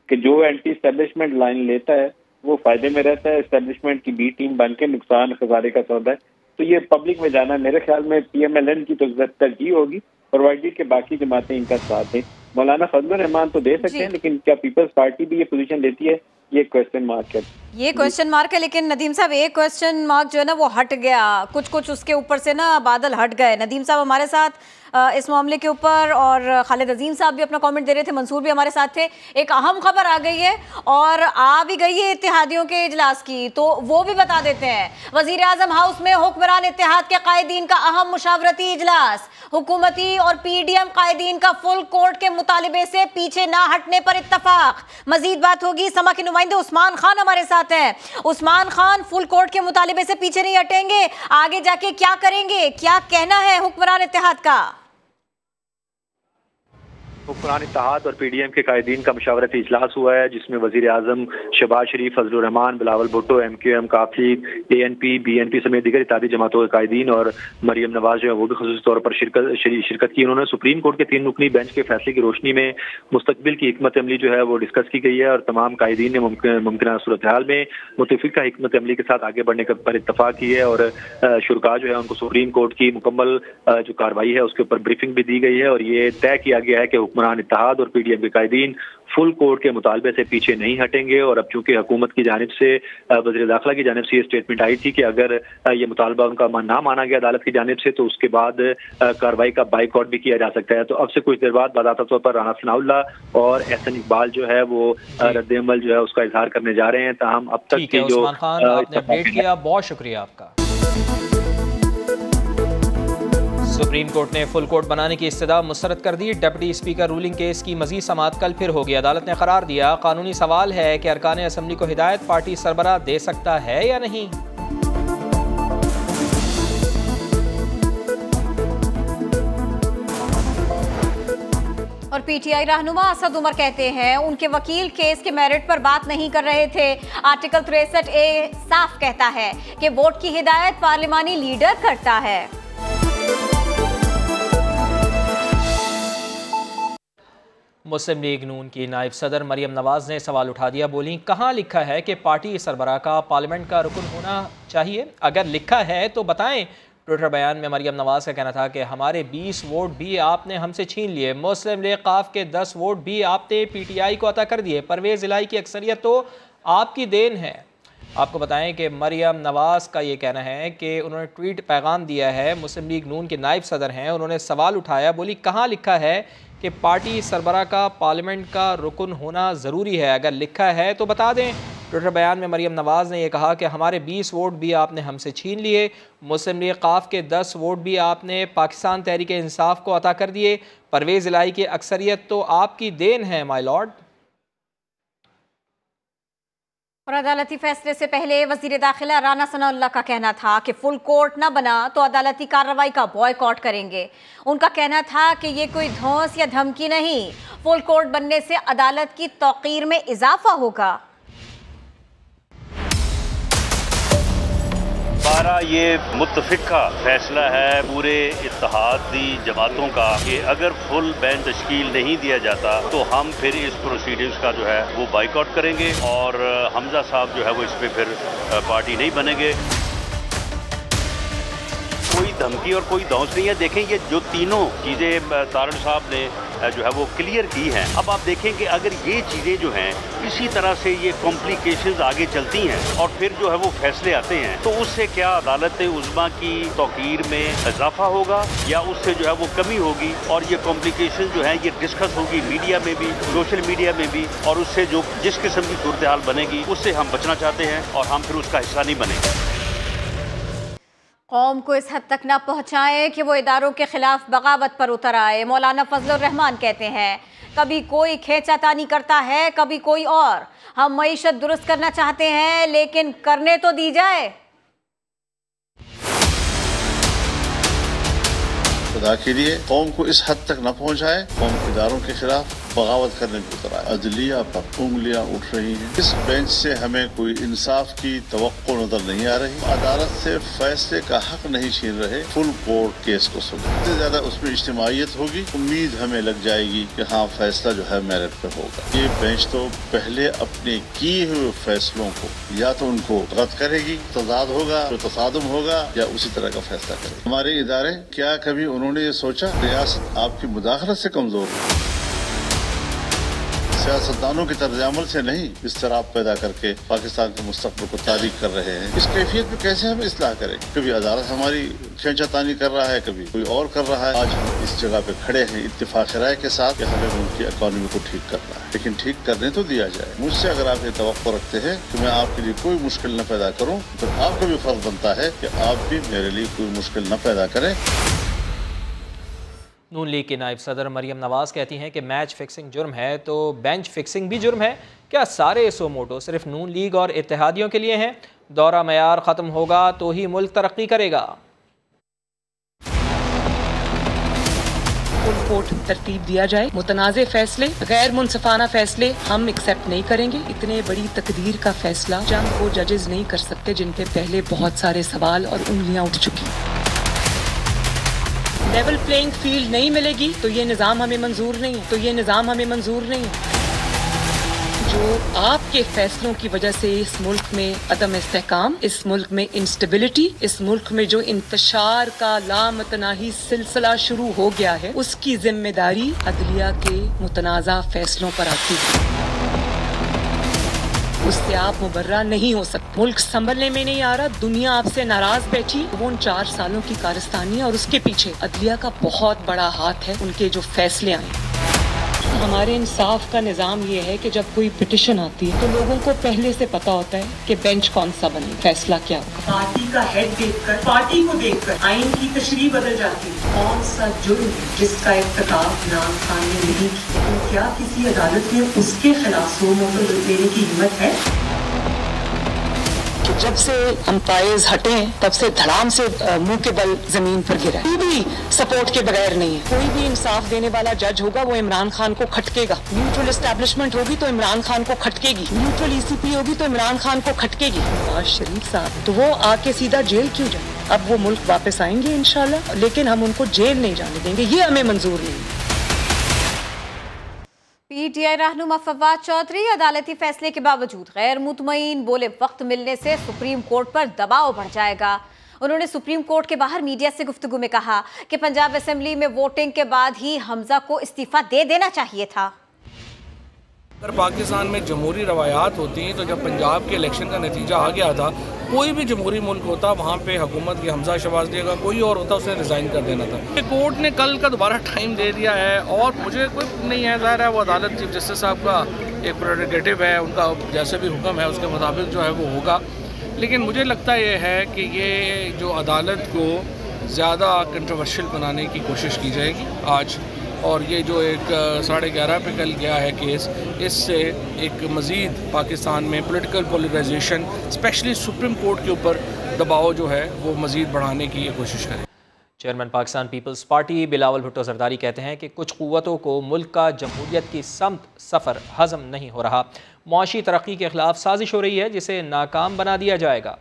कि जो एंटी एस्टेब्लिशमेंट लाइन लेता है वो फायदे में रहता है, एस्टेब्लिशमेंट की B टीम बन के नुकसान खसारे का सौदा है। तो ये पब्लिक में जाना मेरे ख्याल में PMLN की तो तरजीह होगी, प्रोवाइडेड के बाकी जमातें इनका साथ दें। मौलाना फजल रहमान तो दे सकते हैं, लेकिन क्या पीपल्स पार्टी भी ये पोजीशन लेती है, ये क्वेश्चन मार्क है। ये क्वेश्चन मार्क है। लेकिन नदीम साहब, एक क्वेश्चन मार्क जो है ना वो हट गया, कुछ उसके ऊपर से ना बादल हट गए। नदीम साहब हमारे साथ इस मामले के ऊपर, और खालिद अजीम साहब भी अपना कमेंट दे रहे थे, मंसूर भी हमारे साथ थे। एक अहम खबर आ गई है और आ भी गई है इत्तेहादियों के इजलास की, तो वो भी बता देते हैं। वजीर आजम हाउस में हुक्मरान इत्तेहाद के कायदीन का अहम मुशावरती इजलास, हुकूमती और PDM कायदीन का फुल कोर्ट के मुतालिबे से पीछे ना हटने पर इत्तफाक। मजीद बात होगी। समा के नुमाइंदे उस्मान खान हमारे साथ हैं। उस्मान खान, फुल कोर्ट के मुतालिबे से पीछे नहीं हटेंगे, आगे जाके क्या करेंगे, क्या कहना है हुक्मरान इत्तेहाद का? हुक्मरान इत्तेहाद और PDM के कायदीन का मुशावरती इजलास हुआ है, जिसमें वजीर आजम शहबाज शरीफ, फजल रहमान, बिलावल भुट्टो, MQM, काफी, ANP, BNP समेत दीगर इत्तेहादी जमातों के कायदीन और मरियम नवाज जो है वो भी खसूसी तौर पर शिरकत की। उन्होंने सुप्रीम कोर्ट के 3 रुकनी बेंच के फैसले की रोशनी में मुस्तकबिल की हिकमत अमली जो है वो डिस्कस की गई है, और तमाम कायदीन ने मुमकिन सूरत हाल में मुतफिका हिकमत अमली के साथ आगे बढ़ने पर इत्तफाक की है। और शुरका जो है उनको सुप्रीम कोर्ट की मुकम्मल जो कार्रवाई है उसके ऊपर ब्रीफिंग भी दी गई है, और ये तय किया गया है कि हुक्मरान इत्तेहाद और PDM के कायदीन फुल कोर्ट के मुतालबे से पीछे नहीं हटेंगे। और अब चूंकि हुकूमत की जानिब से, वज़ीर दाखिला की जानिब से ये स्टेटमेंट आई थी कि अगर ये मुतालबा उनका ना माना गया अदालत की जानिब से तो उसके बाद कार्रवाई का बाइकआउट भी किया जा सकता है। तो अब से कुछ देर बाद बाज़ाता तौर पर राना सनाउल्लाह और एहसन इकबाल जो है वो रद्द-ए-अमल जो है उसका इजहार करने जा रहे हैं। ताहम अब तक के जो आपने अपडेट किया, बहुत शुक्रिया आपका। सुप्रीम कोर्ट ने फुल कोर्ट बनाने की इस्तदा मुस्तरद कर दी। डिप्टी स्पीकर रूलिंग केस की मजीद समाअत कल फिर होगी। अदालत ने करार दिया, कानूनी सवाल है कि अरकान असम्बली को हिदायत पार्टी सरबराह दे सकता है या नहीं। और PTI रहनुमा असद उमर कहते हैं उनके वकील केस के मेरिट पर बात नहीं कर रहे थे। आर्टिकल 63A साफ कहता है कि वोट की हिदायत पार्लिमानी लीडर करता है। मुस्लिम लीग नून की नायब सदर मरियम नवाज़ ने सवाल उठा दिया। बोली, कहाँ लिखा है कि पार्टी सरबराह का पार्लियामेंट का रुकन होना चाहिए? अगर लिखा है तो बताएं। ट्विटर बयान में मरियम नवाज़ का कहना था कि हमारे 20 वोट भी आपने हमसे छीन लिए। मुस्लिम लीग काफ के 10 वोट भी आपने PTI को अता कर दिए। परवेज़ इलाही की अक्सरियत तो आपकी देन है। आपको बताएं कि मरियम नवाज़ का ये कहना है कि उन्होंने ट्वीट पैगाम दिया है। मुस्लिम लीग नून के नायब सदर हैं, उन्होंने सवाल उठाया। बोली, कहाँ लिखा है कि पार्टी सरबराह का पार्लियामेंट का रुकन होना ज़रूरी है? अगर लिखा है तो बता दें। ट्विटर बयान में मरियम नवाज़ ने यह कहा कि हमारे 20 वोट भी आपने हमसे छीन लिए। मुस्लिम लीग काफ के 10 वोट भी आपने पाकिस्तान तहरीक इंसाफ को अता कर दिए। परवेज़ इलाही की अक्सरियत तो आपकी देन है माय लॉर्ड। और अदालती फैसले से पहले वजीर दाखिला राना सनाउल्लाह का कहना था कि फुल कोर्ट न बना तो अदालती कार्रवाई का बॉयकॉट करेंगे। उनका कहना था कि ये कोई धौंस या धमकी नहीं, फुल कोर्ट बनने से अदालत की तौकीर में इजाफा होगा। 12 ये मुत्तफिका फैसला है पूरे इत्तेहादी जमातों का कि अगर फुल बेंच तश्कील नहीं दिया जाता तो हम फिर इस प्रोसीडिंग्स का जो है वो बाइकआउट करेंगे और हमजा साहब जो है वो इस पे फिर पार्टी नहीं बनेंगे। कोई धमकी और कोई दौंस नहीं है। देखें, ये जो तीनों चीज़ें तारण साहब ने जो है वो क्लियर की हैं। अब आप देखें कि अगर ये चीज़ें जो हैं इसी तरह से ये कॉम्प्लिकेशंस आगे चलती हैं और फिर जो है वो फैसले आते हैं तो उससे क्या अदालत उज़्मा की तौकीर में इजाफा होगा या उससे जो है वो कमी होगी और ये कॉम्प्लिकेशन जो है ये डिस्कस होगी मीडिया में भी, सोशल मीडिया में भी, और उससे जो जिस किस्म की सूरत हाल बनेगी उससे हम बचना चाहते हैं और हम फिर उसका हिस्सा नहीं बनेंगे। कौम को इस हद तक न पहुँचाएं कि वो इदारों के खिलाफ बगावत पर उतर आए। मौलाना फजलुर रहमान कहते हैं, कभी कोई खींचातानी करता है, कभी कोई और। हम मईशत दुरुस्त करना चाहते हैं लेकिन करने तो दी जाए। खुदा के लिए कौम को इस हद तक न पहुँचाए, कौम इदारों के खिलाफ बगावत करने को उतर आए। अदलिया पर उंगलियां उठ रही हैं। इस बेंच से हमें कोई इंसाफ की तवक्को नजर नहीं आ रही। अदालत से फैसले का हक नहीं छीन रहे, फुल कोर्ट केस को सुने। जितनी ज्यादा उसमें इज्तिमाइयत होगी, उम्मीद हमें लग जाएगी कि हाँ फैसला जो है मेरिट पे होगा। ये बेंच तो पहले अपने किए हुए फैसलों को या तो उनको रद्द करेगी, तजाद होगा, तो तसादुम होगा, या उसी तरह का फैसला करेगी। हमारे इदारे क्या कभी उन्होंने ये सोचा रियासत आपकी मुदाखलत से कमजोर है? सियासतदानों के तर्ज-ए-अमल से नहीं इस्तराब पैदा करके पाकिस्तान के मुस्तकबिल को तारीख कर रहे हैं। इस कैफियत में कैसे हम इस्लाह करें? कभी अदालत हमारी खींचातानी कर रहा है, कभी कोई और कर रहा है। आज हम इस जगह पे खड़े हैं इत्तेफाक राय के साथ कि हमें मुल्क की इकॉनमी को ठीक करना है, लेकिन ठीक करने तो दिया जाए। मुझसे अगर आप ये तवक्को रखते हैं कि मैं आपके लिए कोई मुश्किल न पैदा करूँ, तो आपका भी फर्ज बनता है कि आप भी मेरे लिए कोई मुश्किल न पैदा करें। नून लीग के नायब सदर मरियम नवाज़ कहती हैं कि मैच फिक्सिंग जुर्म है तो बेंच फिक्सिंग भी जुर्म है। क्या सारे सो मोटो सिर्फ नून लीग और इत्तेहादियों के लिए हैं? दौरा मयार ख़त्म होगा तो ही मुल्क तरक्की करेगा। फुल कोर्ट तरतीब दिया जाए। मुतनाज़े फैसले, गैर मुनसिफाना फैसले हम एक्सेप्ट नहीं करेंगे। इतने बड़ी तकदीर का फैसला चंद वो जजेस नहीं कर सकते जिन पे पहले बहुत सारे सवाल और उंगलियां उठ चुकी। लेवल प्लेइंग फील्ड नहीं मिलेगी तो ये निज़ाम हमें मंजूर नहीं है, तो ये निज़ाम हमें मंजूर नहीं है। जो आपके फैसलों की वजह से इस मुल्क में अदम इस्तेहकाम, इस मुल्क में इंस्टेबिलिटी, इस मुल्क में जो इंतशार का लामतनाही सिलसिला शुरू हो गया है, उसकी जिम्मेदारी अदलिया के मुतनाज़ा फैसलों पर आती है। उससे आप मुबर्रा नहीं हो सकते। मुल्क संभलने में नहीं आ रहा, दुनिया आपसे नाराज बैठी। वो उन 4 सालों की कारस्तानी और उसके पीछे अदलिया का बहुत बड़ा हाथ है, उनके जो फैसले आए। हमारे इंसाफ का निज़ाम ये है कि जब कोई पिटिशन आती है तो लोगों को पहले से पता होता है कि बेंच कौन सा बने, फैसला क्या होगा। पार्टी का हेड देखकर, पार्टी को देखकर आइन की तशरीह बदल जाती है। कौन सा जुर्म है जिसका इर्तिकाब इमरान खान ने नहीं किया? तो क्या किसी अदालत में उसके खिलाफ सो मोटो देने की हिम्मत है? कि जब से अंपायर्स हटे हैं तब से धड़ाम से मुंह के बल जमीन पर गिरा है। कोई भी सपोर्ट के बगैर नहीं है। कोई भी इंसाफ देने वाला जज होगा वो इमरान खान को खटकेगा। न्यूट्रल एस्टैब्लिशमेंट होगी तो इमरान खान को खटकेगी। न्यूट्रल ECP होगी तो इमरान खान को खटकेगी। नवाज शरीफ साहब तो वो आके सीधा जेल क्यों जाए? अब वो मुल्क वापस आएंगे इंशाल्लाह, लेकिन हम उनको जेल नहीं जाने देंगे, ये हमें मंजूर नहीं है। PTI रहनुमा फवाद चौधरी अदालती फैसले के बावजूद गैर मुतमईन, बोले वक्त मिलने से सुप्रीम कोर्ट पर दबाव बढ़ जाएगा। उन्होंने सुप्रीम कोर्ट के बाहर मीडिया से गुफ्तगू में कहा कि पंजाब असेंबली में वोटिंग के बाद ही हमजा को इस्तीफा दे देना चाहिए था। अगर पाकिस्तान में जमहूरी रवायात होती हैं तो जब पंजाब के इलेक्शन का नतीजा आ गया था, कोई भी जमहूरी मुल्क होता वहाँ पे हुकूमत की हमजा शहबाज देगा, कोई और होता उसे रिज़ाइन कर देना था। कोर्ट ने कल का दोबारा टाइम दे दिया है और मुझे कोई नहीं है, ज़ाहिर है वो अदालत चीफ जस्टिस साहब का एक प्रेरोगेटिव है, उनका जैसे भी हुक्म है उसके मुताबिक जो है वो होगा। लेकिन मुझे लगता ये है कि ये जो अदालत को ज़्यादा कंट्रोवर्शियल बनाने की कोशिश की जाएगी आज, और ये जो एक 11:30 पे कल गया है केस, इससे एक मज़ीद पाकिस्तान में political polarization specially supreme court के ऊपर दबाव जो है वो मज़ीद बढ़ाने की कोशिश करें। चेयरमैन पाकिस्तान पीपल्स पार्टी बिलावल भुट्टो जरदारी कहते हैं कि कुछ क़ुव्वतों को मुल्क का जमहूरियत की समत सफ़र हज़म नहीं हो रहा। मुआशी तरक्की के खिलाफ साजिश हो रही है जिसे नाकाम बना दिया जाएगा।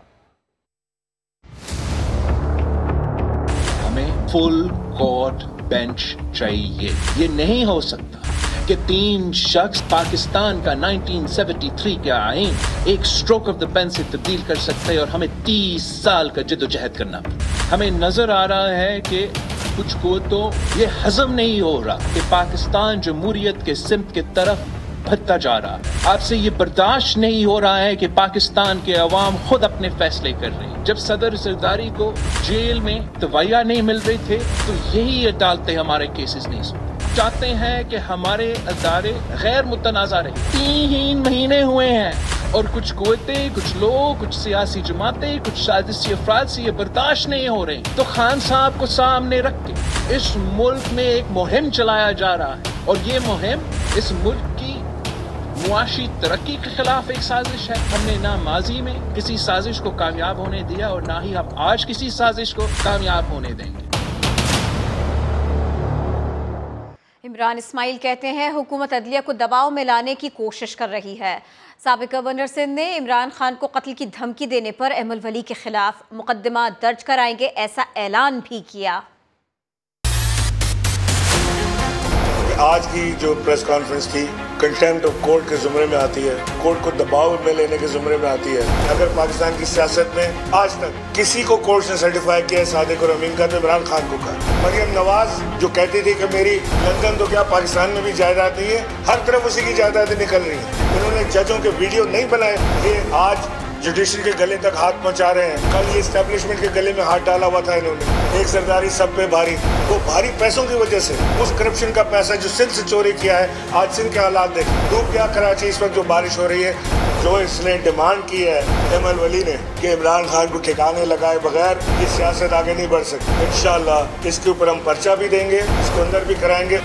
हमें फुल कोर्ट बेंच चाहिए। ये नहीं हो सकता कि 3 शख्स पाकिस्तान का 1973 का आईन एक स्ट्रोक ऑफ द पेन से तब्दील कर सकते हैं और हमें 30 साल का जद्दोजहद करना। हमें नजर आ रहा है कि कुछ को तो ये हजम नहीं हो रहा कि पाकिस्तान जमहूरियत के सिमत की तरफ बढ़ता जा रहा है। आपसे ये बर्दाश्त नहीं हो रहा है कि पाकिस्तान के अवाम खुद अपने फैसले कर रहे हैं। जब सदर जरदारी को जेल में दवाइयाँ नहीं मिल रही थे तो यही अदालतें हमारे केसेस नहीं सुनती। चाहते हैं कि हमारे अदारे गैर मुतनाज़ा रहे। 3 महीने हुए हैं और कुछ कुव्वतें, कुछ लोग, कुछ सियासी जमातें, कुछ साजिशी अफराद से ये बर्दाश्त नहीं हो रहे। तो खान साहब को सामने रख के इस मुल्क में एक मुहिम चलाया जा रहा है और ये मुहिम इस मुल्क की मुआशी तरक्की के खिलाफ एक साजिश है। हमने ना माजी में किसी साजिश को कामयाब होने दिया और ना ही हम आज किसी साजिश को कामयाब होने देंगे। इमरान इस्माइल कहते हैं हुकूमत अदलिया को दबाव में लाने की कोशिश कर रही है। साबिक गवर्नर सिंध ने इमरान खान को कत्ल की धमकी देने पर अहमल वली के खिलाफ मुकदमा दर्ज कराएंगे, ऐसा ऐलान भी किया। आज की जो प्रेस कॉन्फ्रेंस थी कंटेम्प्ट ऑफ कोर्ट के जुमरे में आती है, कोर्ट को दबाव में लेने के जुमरे में आती है। अगर पाकिस्तान की सियासत में आज तक किसी को कोर्ट ने सर्टिफाई किया है सादिक और अमीन का, तो इमरान खान को कहा। मरियम नवाज जो कहती थी कि मेरी लंदन तो क्या पाकिस्तान में भी जायदाद नहीं है, हर तरफ उसी की जायदादें निकल रही हैं। इन्होंने जजों के वीडियो नहीं बनाए, ये आज जुडिशरी के गले तक हाथ पहुंचा रहे हैं। कल ये एस्टेब्लिशमेंट के गले में हाथ डाला हुआ था इन्होंने। एक सरदारी सब पे भारी, वो भारी पैसों की वजह से उस करप्शन का पैसा जो सिंध से चोरी किया है, आज सिंध के हालात देखें। डूब गया कराची इस वक्त जो बारिश हो रही है। जो इसने डिमांड की है अहमल वली ने कि इमरान खान को ठिकाने लगाए बगैर ये सियासत आगे नहीं बढ़ सकती। इंशाअल्लाह इसके ऊपर हम पर्चा भी देंगे, इसको अंदर भी कराएंगे।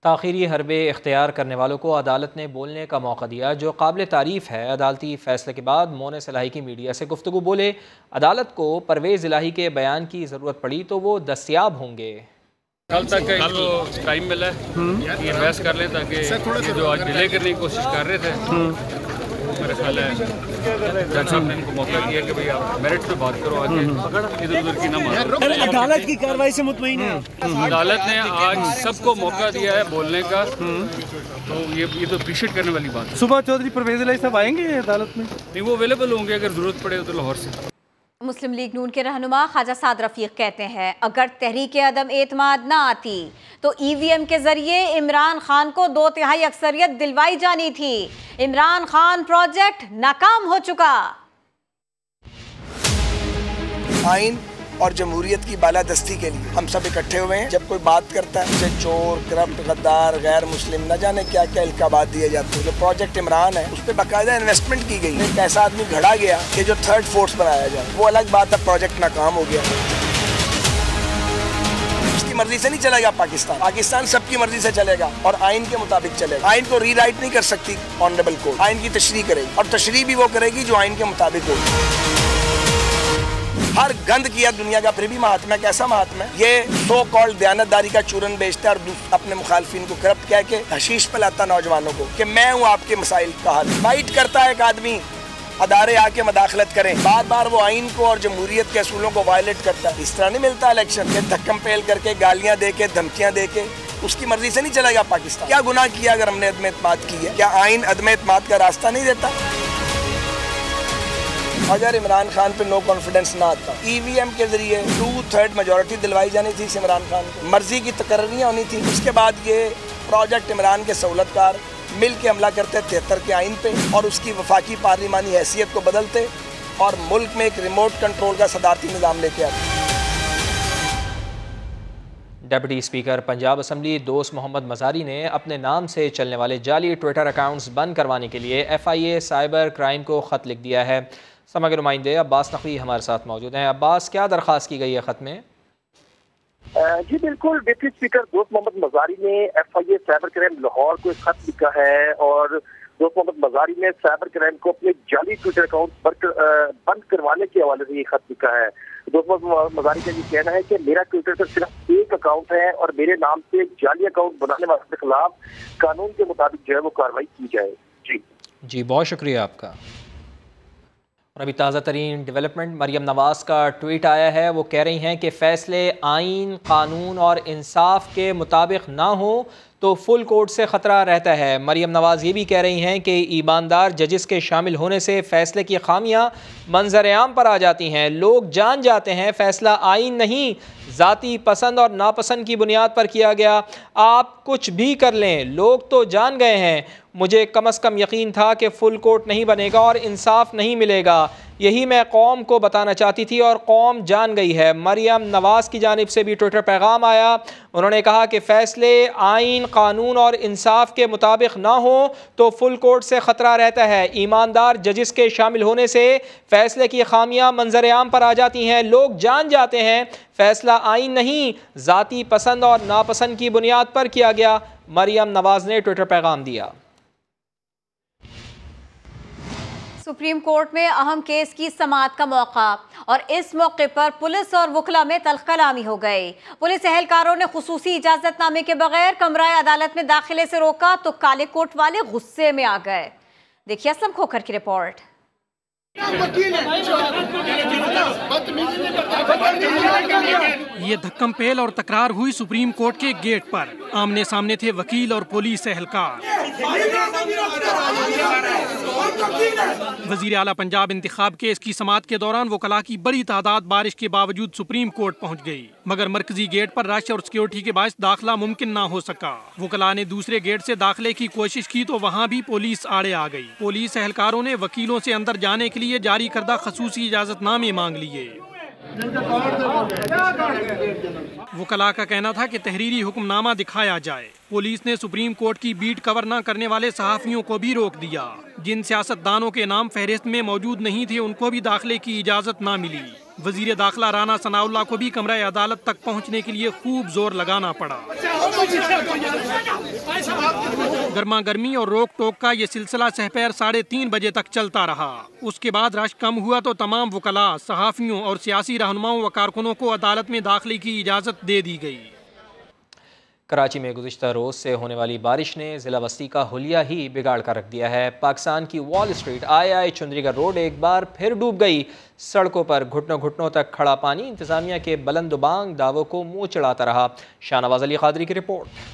ताख़ीरी हरबे इख्तियार करने वालों को अदालत ने बोलने का मौका दिया, जो काबिल तारीफ़ है। अदालती फ़ैसले के बाद मोनेस इलाही की मीडिया से गुफ्तगू बोले, अदालत को परवेज़ इलाही के बयान की ज़रूरत पड़ी तो वो दस्तयाब होंगे। कल तक इनको टाइम मिला है ये बहस कर लें, ताकि जो आज डिले करने की कोशिश कर रहे थे, मेरे ख्याल है जज साहब ने इनको मौका दिया कि भाई आप मेरिट पे बात करो, आगे इधर उधर की ना मारो। अदालत की कार्रवाई से मुतमईन है। अदालत ने आज सबको मौका दिया है बोलने का, तो ये तो अप्रिशिएट करने वाली बात है। सुबह चौधरी परवेज़ इलाही साहब आएंगे अदालत में? नहीं, वो अवेलेबल होंगे अगर ज़रूरत पड़े तो लाहौर से। मुस्लिम लीग नून के रहनुमा ख्वाजा साद रफीक कहते हैं अगर तहरीक अदम एतमाद ना आती तो EVM के जरिए इमरान खान को 2/3 अक्सरियत दिलवाई जानी थी। इमरान खान प्रोजेक्ट नाकाम हो चुका। आइन और जमहूरियत की बालादस्ती के लिए हम सब इकट्ठे हुए हैं। जब कोई बात करता है उसे चोर, करप्ट, गद्दार, गैर मुस्लिम न जाने क्या क्या इल्काबात दिए जाते हैं। जो प्रोजेक्ट इमरान है उस पर बाकायदा इन्वेस्टमेंट की गई। एक ऐसा आदमी घड़ा गया कि जो थर्ड फोर्स बनाया जाए, वो अलग बात है, प्रोजेक्ट नाकाम हो गया। उसकी मर्जी से नहीं चलेगा पाकिस्तान, पाकिस्तान सबकी मर्जी से चलेगा और आइन के मुताबिक चलेगा। आइन को रीराइट नहीं कर सकती ऑनरेबल कोर्ट, आइन की तशरीह करेगी और तशरीह भी वो करेगी जो आइन के मुताबिक होगी। हर गंद किया दुनिया का, फिर भी महात्मा कैसा महात्मा है? ये सो कॉल्ड दयानतदारी का चूरन बेचता है और अपने मुखालफिन को करप्ट कह के हशीश पिलाता नौजवानों को कि मैं हूँ आपके मसाइल का हल। फाइट करता है एक आदमी, अदारे आके मदाखलत करें, बार बार वो आइन को और जमहूरियत के असूलों को वायलेट करता है। इस तरह नहीं मिलता इलेक्शन के धक्कम पेल करके, गालियां दे के, धमकियां दे के। उसकी मर्जी से नहीं चलेगा पाकिस्तान। क्या गुनाह किया अगर हमने अदम एतमाद की है? क्या आइन अदम एतमाद का रास्ता नहीं देता? अगर इमरान खान पे नो कॉन्फिडेंस ना आता, EVM के जरिए 2/3 मेजोरिटी दिलवाई जानी थी इमरान खान को, मर्जी की तकर्रियाँ होनी थी। उसके बाद ये प्रोजेक्ट इमरान के सहूलतकार मिल के हमला करते 73 के आइन पे और उसकी वफाकी पार्लिमानी हैसियत को बदलते और मुल्क में एक रिमोट कंट्रोल का सदारती निज़ाम लेके आते। डिप्टी स्पीकर पंजाब असम्बली दोस्त मोहम्मद मज़ारी ने अपने नाम से चलने वाले जाली ट्विटर अकाउंट्स बंद करवाने के लिए FIA साइबर क्राइम को ख़त लिख दिया है। समा के नुमाइंदे अब्बास नकवी हमारे साथ मौजूद हैं। अब्बास, क्या दरख्वास्त की गई है ख़त में? जी बिल्कुल, डिप्टी स्पीकर दोस्त मोहम्मद मज़ारी ने FIA साइबर क्राइम लाहौर को एक खत लिखा है और दोस्त मोहम्मद मज़ारी ने साइबर क्राइम को अपने जाली ट्विटर अकाउंट बंद करवाने के हवाले से ये खत लिखा है। दोस्त मोहम्मद मज़ारी का ये कहना है कि मेरा ट्विटर पर सिर्फ एक अकाउंट है और मेरे नाम से जाली अकाउंट बनाने वालों के खिलाफ कानून के मुताबिक जो है वो कार्रवाई की जाए। जी बहुत शुक्रिया आपका। और अभी ताज़ा तरीन डेवलपमेंट, मरियम नवाज़ का ट्वीट आया है। वो कह रही हैं कि फ़ैसले आइन, कानून और इंसाफ के मुताबिक ना हो तो फुल कोर्ट से ख़तरा रहता है। मरियम नवाज़ ये भी कह रही हैं कि ईमानदार जजेस के शामिल होने से फ़ैसले की खामियां मंजर आम पर आ जाती हैं। लोग जान जाते हैं फ़ैसला आइन नहीं, ज़ाती पसंद और नापसंद की बुनियाद पर किया गया। आप कुछ भी कर लें, लोग तो जान गए हैं। मुझे कम अज़ कम यकीन था कि फुल कोर्ट नहीं बनेगा और इंसाफ नहीं मिलेगा। यही मैं कौम को बताना चाहती थी और कौम जान गई है। मरियम नवाज़ की जानिब से भी ट्विटर पैगाम आया। उन्होंने कहा कि फ़ैसले आइन, कानून और इंसाफ के मुताबिक ना हो तो फुल कोर्ट से ख़तरा रहता है। ईमानदार जजेस के शामिल होने से फ़ैसले की खामियां मंजर आम पर आ जाती हैं। लोग जान जाते हैं फ़ैसला आइन नहीं, ज़ाती पसंद और नापसंद की बुनियाद पर किया गया। मरियम नवाज़ ने ट्विटर पैगाम दिया। सुप्रीम कोर्ट में अहम केस की समाअत का मौका और इस मौके पर पुलिस और वकला में तलखलामी हो गई। पुलिस एहलकारों ने खुसूसी इजाजतनामे के बगैर कमरा अदालत में दाखिले से रोका तो काले कोट वाले गुस्से में आ गए। देखिए असलम खोखर की रिपोर्ट। ये धक्कम पेल और तकरार हुई सुप्रीम कोर्ट के गेट पर। आमने सामने थे वकील और पुलिस एहलकार। वजीर आला पंजाब इंतखाब केस की समाअत के दौरान वकला की बड़ी तादाद बारिश के बावजूद सुप्रीम कोर्ट पहुंच गई, मगर मरकजी गेट पर रश और सिक्योरिटी के बायस दाखिला मुमकिन ना हो सका। वकला ने दूसरे गेट से दाखिले की कोशिश की तो वहां भी पुलिस आड़े आ गई। पुलिस एहलकारों ने वकीलों से अंदर जाने के लिए जारी करदा खसूसी इजाजतनामे मांग लिए। वकला का कहना था कि तहरीरी हुक्मनामा दिखाया जाए। पुलिस ने सुप्रीम कोर्ट की बीट कवर न करने वाले सहाफियों को भी रोक दिया। जिन सियासतदानों के नाम फहरिस्त में मौजूद नहीं थे उनको भी दाखिले की इजाजत न मिली। वजीर दाखिला राना सनाउल्लाह को भी कमरा अदालत तक पहुंचने के लिए खूब जोर लगाना पड़ा। गर्मा गर्मी और रोक टोक का ये सिलसिला सहपहर 3:30 बजे तक चलता रहा। उसके बाद रश कम हुआ तो तमाम वकला, सहाफियों और सियासी रहनुमाओं व कारकुनों को अदालत में दाखिले की इजाज़त दे दी गई। कराची में गुज़िश्ता रोज़ से होने वाली बारिश ने ज़िला बस्ती का हुलिया ही बिगाड़ कर रख दिया है। पाकिस्तान की वॉल स्ट्रीट आई चुंदरीगढ़ रोड एक बार फिर डूब गई। सड़कों पर घुटनों घुटनों तक खड़ा पानी इंतज़ामिया के बुलंदबांग दावों को मुँह चढ़ाता रहा। शाहनवाज अली कादरी की रिपोर्ट।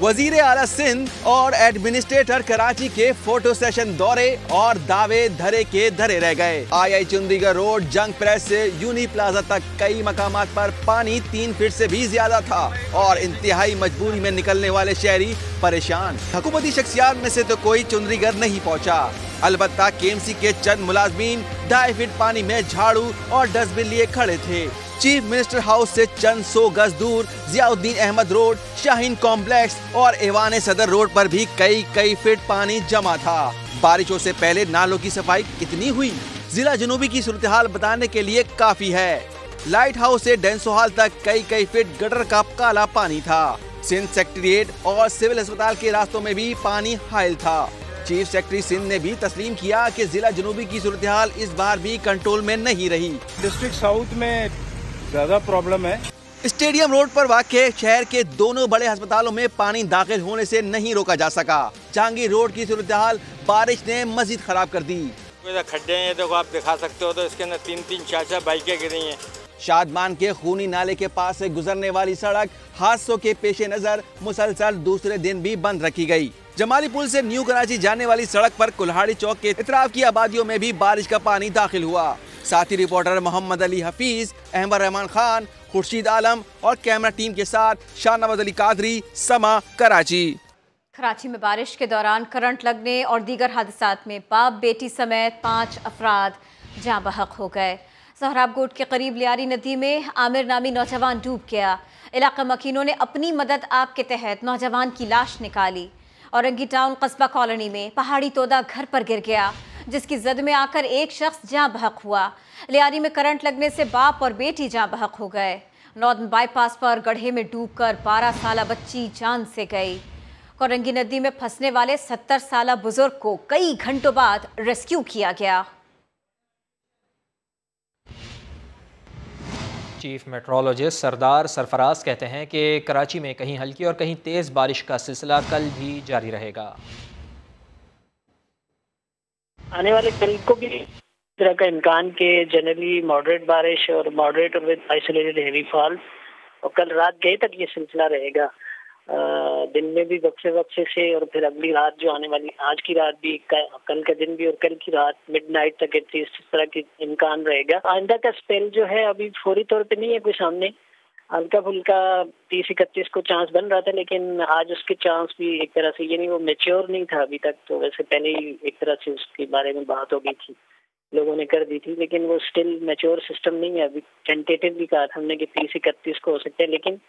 वजीर आला सिंध और एडमिनिस्ट्रेटर कराची के फोटो सेशन दौरे और दावे धरे के धरे रह गए। आई चुंदरीगढ़ रोड जंग प्रेस से यूनी प्लाजा तक कई मकामात पर पानी 3 फीट से भी ज्यादा था और इंतहाई मजबूरी में निकलने वाले शहरी परेशान। हुकूमती शख्सियात में से तो कोई चुंदरीगढ़ नहीं पहुंचा। अलबत्ता केएमसी के चंद मुलाजमीन 2.5 फीट पानी में झाड़ू और डस्टबिन लिए खड़े थे। चीफ मिनिस्टर हाउस से चंद 100 गज दूर जियाउद्दीन अहमद रोड, शाहीन कॉम्प्लेक्स और ऐवान सदर रोड पर भी कई फीट पानी जमा था। बारिशों से पहले नालों की सफाई कितनी हुई, जिला जनूबी की सूरत हाल बताने के लिए काफी है। लाइट हाउस से डेंसो हॉल तक कई फीट गटर का काला पानी था। सिंध सेक्रेटेरिएट और सिविल अस्पताल के रास्तों में भी पानी हायल था। चीफ सेक्रेटरी सिंध ने भी तस्लीम किया कि जिला जनूबी की सूरत हाल इस बार भी कंट्रोल में नहीं रही। डिस्ट्रिक्ट साउथ में ज्यादा प्रॉब्लम है। स्टेडियम रोड पर वाक़े शहर के दोनों बड़े अस्पतालों में पानी दाखिल होने से नहीं रोका जा सका। जहांगीर रोड की सूरत हाल बारिश ने मजीद खराब कर दी। खड्डे हैं, देखो आप दिखा सकते हो, तो इसके अंदर 3-3, 4-4 बाइकें गिरी हैं। शादमान के खूनी नाले के पास से गुजरने वाली सड़क हादसों के पेश नजर मुसलसल दूसरे दिन भी बंद रखी गई। जमाली पुल से न्यू कराची जाने वाली सड़क पर कुल्हाड़ी चौक के इतराफ की आबादियों में भी बारिश का पानी दाखिल हुआ। साथी रिपोर्टर मोहम्मद अली हफीज, अहमद रहमान खान, खुर्शीद आलम और कैमरा टीम के साथ शाहनवाज अली कादरी, समा, कराची। कराची में बारिश के दौरान करंट लगने और दीगर हादसात में बाप बेटी समेत 5 अफराद जाँ बहक हो गए। सहराबगोट के करीब लियारी नदी में आमिर नामी नौजवान डूब गया। इलाका मकीनों ने अपनी मदद आप के तहत नौजवान की लाश निकाली। औरंगी टाउन कस्बा कॉलोनी में पहाड़ी तोदा घर पर गिर गया, जिसकी जद में आकर एक शख्स जाँ बहक हुआ। लियारी में करंट लगने से बाप और बेटी जाँ बहक हो गए। नॉर्दर्न बाईपास पर गड्ढे में डूबकर 12 साला बच्ची जान से गई। औरंगी नदी में फंसने वाले 70 साला बुजुर्ग को कई घंटों बाद रेस्क्यू किया गया। चीफ मेट्रोलॉजिस्ट सरदार सरफराज कहते हैं कि कराची में कहीं हल्की और कहीं तेज़ बारिश का सिलसिला कल भी जारी रहेगा। आने वाले कल को भी इस तरह का इम्कान के जनरली मॉडरेट बारिश और मॉडरेट और विद आइसोलेटेड हेवी फॉल, और कल रात गए तक ये सिलसिला रहेगा। दिन में भी वक्फे से और फिर अगली रात जो आने वाली, आज की रात भी, कल का दिन भी और कल की रात मिडनाइट तक एटलीस्ट इस तरह की इम्कान रहेगा। आइंदा का स्पेल जो है अभी फौरी तौर पे नहीं है कोई सामने, हल्का फुल्का 30-31 को चांस बन रहा था, लेकिन आज उसके चांस भी एक तरह से, यानी वो मैच्योर नहीं था अभी तक, तो वैसे पहले ही एक तरह से उसके बारे में बात हो गई थी, लोगों ने कर दी थी, लेकिन वो स्टिल मैच्योर सिस्टम नहीं है। अभी टेंटेटिव भी कहा था हमने कि 30-31 को हो सकते हैं, लेकिन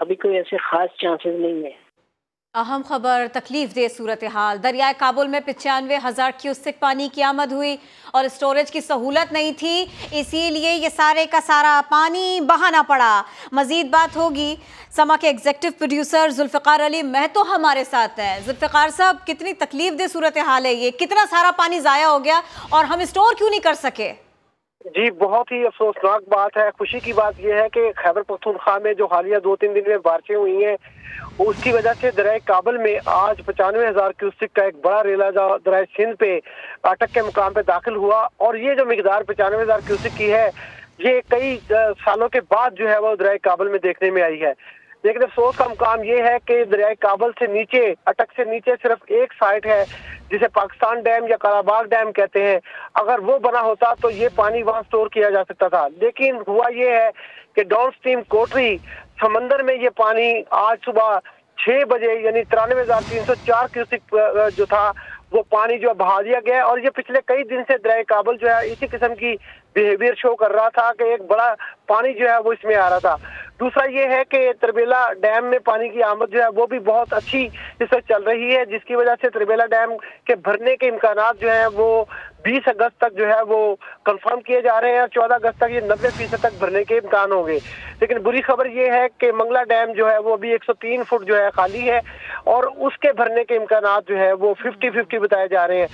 अभी कोई ऐसे खास चांसेस नहीं है। अहम खबर, तकलीफ दे सूरत हाल। दरियाए काबुल में 95,000 क्यूसेक पानी की आमद हुई और स्टोरेज की सहूलत नहीं थी, इसीलिए ये सारे का सारा पानी बहाना पड़ा। मजीद बात होगी। समा के एग्जीक्यूटिव प्रोड्यूसर जुल्फ़िकार अली महतो हमारे साथ हैं। जुल्फ़िकार साहब, कितनी तकलीफ दे सूरत हाल है ये, कितना सारा पानी ज़ाया हो गया और हम स्टोर क्यों नहीं कर सके? जी, बहुत ही अफसोसनाक बात है। खुशी की बात यह है कि खैबर पख्तूनख्वा में जो हालिया 2-3 दिन में बारिशें हुई हैं, उसकी वजह से दरियाए काबुल में आज 95,000 क्यूसेक का एक बड़ा रेला दरियाए सिंध पे अटक के मुकाम पे दाखिल हुआ। और ये जो मिकदार 95,000 क्यूसेक की है, ये कई सालों के बाद जो है वो दरियाए काबुल में देखने में आई है। लेकिन अफसोस का मुकाम ये है कि दरियाए काबुल से नीचे, अटक से नीचे सिर्फ एक साइट है जिसे पाकिस्तान डैम या कालाबाग डैम कहते हैं। अगर वो बना होता तो ये पानी वहां स्टोर किया जा सकता था, लेकिन हुआ ये है कि डाउन स्ट्रीम कोटरी समंदर में ये पानी आज सुबह 6 बजे यानी 93,304 क्यूसेक जो था वो पानी जो बहा दिया गया। और ये पिछले कई दिन से दरियाए काबुल जो है इसी किस्म की बिहेवियर शो कर रहा था कि एक बड़ा पानी जो है वो इसमें आ रहा था। दूसरा ये है कि त्रिबेला डैम में पानी की आमद जो है वो भी बहुत अच्छी इस वक्त चल रही है, जिसकी वजह से त्रिबेला डैम के भरने के इम्कानात जो है वो 20 अगस्त तक जो है वो कंफर्म किए जा रहे हैं और 14 अगस्त तक ये 90% तक भरने के इम्कान होंगे। लेकिन बुरी खबर ये है कि मंगला डैम जो है वो अभी 103 फुट जो है खाली है और उसके भरने के इम्कानात जो है वो 50-50 बताए जा रहे हैं।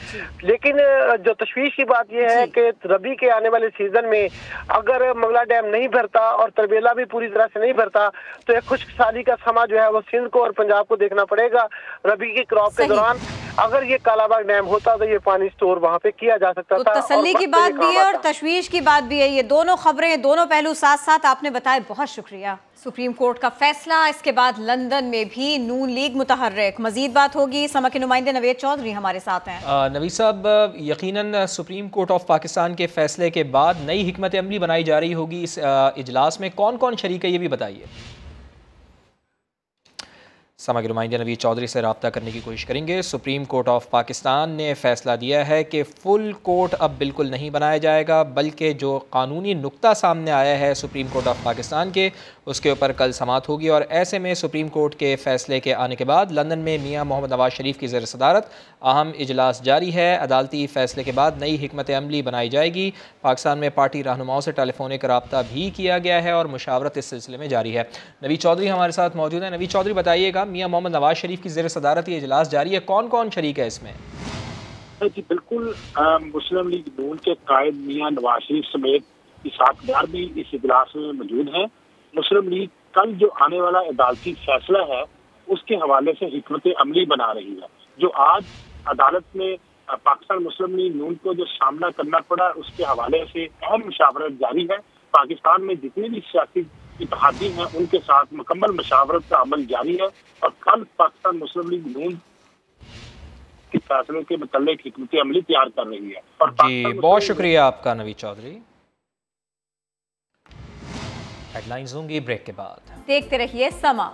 लेकिन जो तशवीश की बात यह है कि रबी के आने वाले सीजन में अगर मंगला डैम नहीं भरता और तरबेला भी पूरी तरह से नहीं भरता तो एक खुश्क साली का समा जो है वो सिंध को और पंजाब को देखना पड़ेगा। रबी की क्रॉप के दौरान अगर ये कालाबाग डैम होता तो ये पानी स्टोर वहाँ पे किया जा सकता था। तसल्ली की बात भी है और तशवीश की बात भी है, ये दोनों खबरें, दोनों पहलू साथ साथ आपने बताए, बहुत शुक्रिया। सुप्रीम कोर्ट का फैसला, इसके बाद लंदन में भी नून लीग मुतहर्रिक। मजीद बात होगी। समा के नुमाइंदे नवेद चौधरी हमारे साथ हैं। नवीद साहब, यकीनन सुप्रीम कोर्ट ऑफ पाकिस्तान के फैसले के बाद नई हिकमत अमली बनाई जा रही होगी। इस इजलास में कौन कौन शरीक है ये भी बताइए। समा के नुमाइंदे नवीद चौधरी से रब्ता करने की कोशिश करेंगे। सुप्रीम कोर्ट ऑफ पाकिस्तान ने फ़ैसला दिया है कि फ़ुल कोर्ट अब बिल्कुल नहीं बनाया जाएगा, बल्कि जो कानूनी नुक्ता सामने आया है सुप्रीम कोर्ट ऑफ पाकिस्तान के, उसके ऊपर कल समाअत होगी। और ऐसे में सुप्रीम कोर्ट के फ़ैसले के आने के बाद लंदन में मियाँ मोहम्मद नवाज शरीफ की ज़ेर सदारत अहम इजलास जारी है। अदालती फ़ैसले के बाद नई हिकमत अमली बनाई जाएगी। पाकिस्तान में पार्टी रहनुमाओं से टेलीफोनिक रब्ता भी किया गया है और मुशावरत इस सिलसिले में जारी है। नवीद चौधरी हमारे साथ मौजूद है। नवीद चौधरी, बताइएगा, मियाँ मोहम्मद नवाज शरीफ की ज़ेर सदारत ये इजलास जारी है, कौन कौन शरीक है इसमें? जी बिल्कुल, मुस्लिम लीग नून के कायद मियाँ नवाज शरीफ समेत इसातदार भी इस इजलास में मौजूद है। मुस्लिम लीग कल जो आने वाला अदालती फैसला है उसके हवाले से हिकमत अमली बना रही है। जो आज अदालत में पाकिस्तान मुस्लिम लीग नून को जो सामना करना पड़ा उसके हवाले से अहम मुशावरत जारी है। पाकिस्तान में जितनी भी सियासी इत्तेहादी हैं उनके साथ मुकम्मल मुशावरत का अमल जारी है और कल पाकिस्तान मुस्लिम लीग नून के फैसलों के मुताबिक हिकमत अमली तैयार कर रही है। और जी बहुत शुक्रिया आपका नवीद चौधरी। हेडलाइंस होंगी ब्रेक के बाद। देखते रहिए समा।